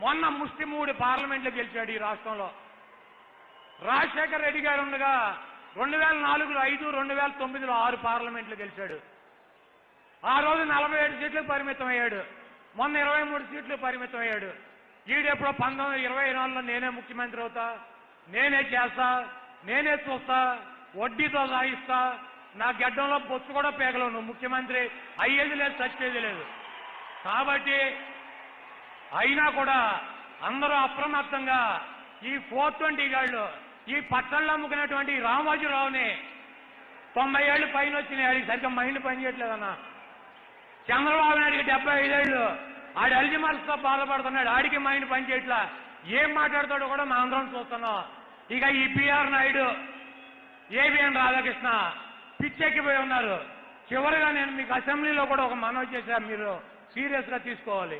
మొన్న ముస్లిమూడి పార్లమెంట్లో గెలిచాడు ఈ రాష్ట్రంలో. రాజశేఖర్ రెడ్డి గారు ఉండగా 2004లో 5, 2009లో 6 పార్లమెంట్లు గెలిచాడు. ఆ రోజు 47 సీట్లకు పరిమితం అయ్యాడు. మొన్న 23 సీట్లకు పరిమితం అయ్యాడు. ఈడెప్పుడో 1924లో నేనే ముఖ్యమంత్రి అవుతా, నేనే చేస్తా, నేనే చూస్తా, వడ్డీతో సాగిస్తా, నా గడ్డంలో బొచ్చు కూడా పేగలవు, నువ్వు ముఖ్యమంత్రి అయ్యేది లేదు, చచ్చేది లేదు. కాబట్టి అయినా కూడా అందరూ అప్రమత్తంగా ఈ 420 గాళ్ళు ఈ పచ్చళ్ళు అమ్ముకునేటువంటి రామోజీరావుని 90 ఏళ్ళు పైన వచ్చినాయి, ఆడికి సరిగ్గా మైండ్ పనిచేయట్లేదన్నా. చంద్రబాబు నాయుడికి 75 ఏళ్ళు, ఆడి అల్జిమర్స్తో బాధపడుతున్నాడు, ఆడికి మైండ్ పనిచేయట్లా. ఏం మాట్లాడతాడో కూడా మా అందరం చూస్తున్నాం. ఇక ఈ బిఆర్ నాయుడు, ఏబిఎన్ రాధాకృష్ణ పిచ్చెక్కిపోయి ఉన్నారు. చివరిగా నేను మీకు అసెంబ్లీలో కూడా ఒక మనవి చేశాను, మీరు సీరియస్గా తీసుకోవాలి.